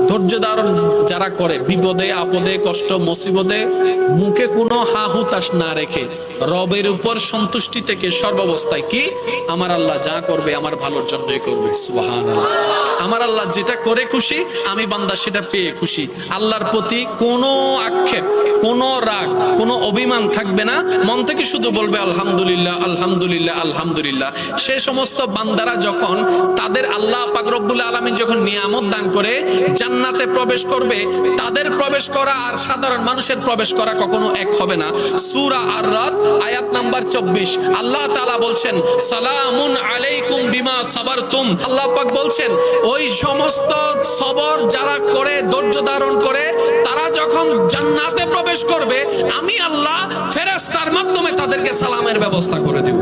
ধৈর্য ধারণ যারা করে, বিপদে আপদে কষ্ট মুসিবতে মুখে কোনো হা হুতাশ না রেখে রবের উপর সন্তুষ্টি থেকে সর্বাবস্থায় কি আমার আল্লাহ যা করবে আমার ভালোর জন্যই করবে, সুবহানাল্লাহ। আমার আল্লাহ যেটা করে খুশি, আমি বান্দা সেটা পেয়ে খুশি। আল্লাহর প্রতি কোনো আক্ষেপ, কোনো রাগ, কোনো অভিমান থাকবে না, মন থেকে শুধু বলবে আলহামদুলিল্লাহ আলহামদুলিল্লাহ আলহামদুলিল্লাহ। সে সমস্ত বান্দারা যখন তাদের আল্লাহ পাক রব্বুল আলামিন যখন নিয়ামত দান করে জান্নাতে প্রবেশ করবে, তাদের প্রবেশ করা আর সাধারণ মানুষের প্রবেশ করা কখনো এক হবে না। সূরা আর-রাদ আয়াত নাম্বার 24 আল্লাহ তাআলা বলছেন সালামুন আলাইকুম বিমা সাবারতুম। আল্লাহ পাক বলছেন ওই সমস্ত সবর যারা করে, ধৈর্য ধারণ করে, তারা যখন জান্নাতে প্রবেশ করবে, আমি আল্লাহ ফেরেশতার মাধ্যমে তাদেরকে সালামের ব্যবস্থা করে দেব।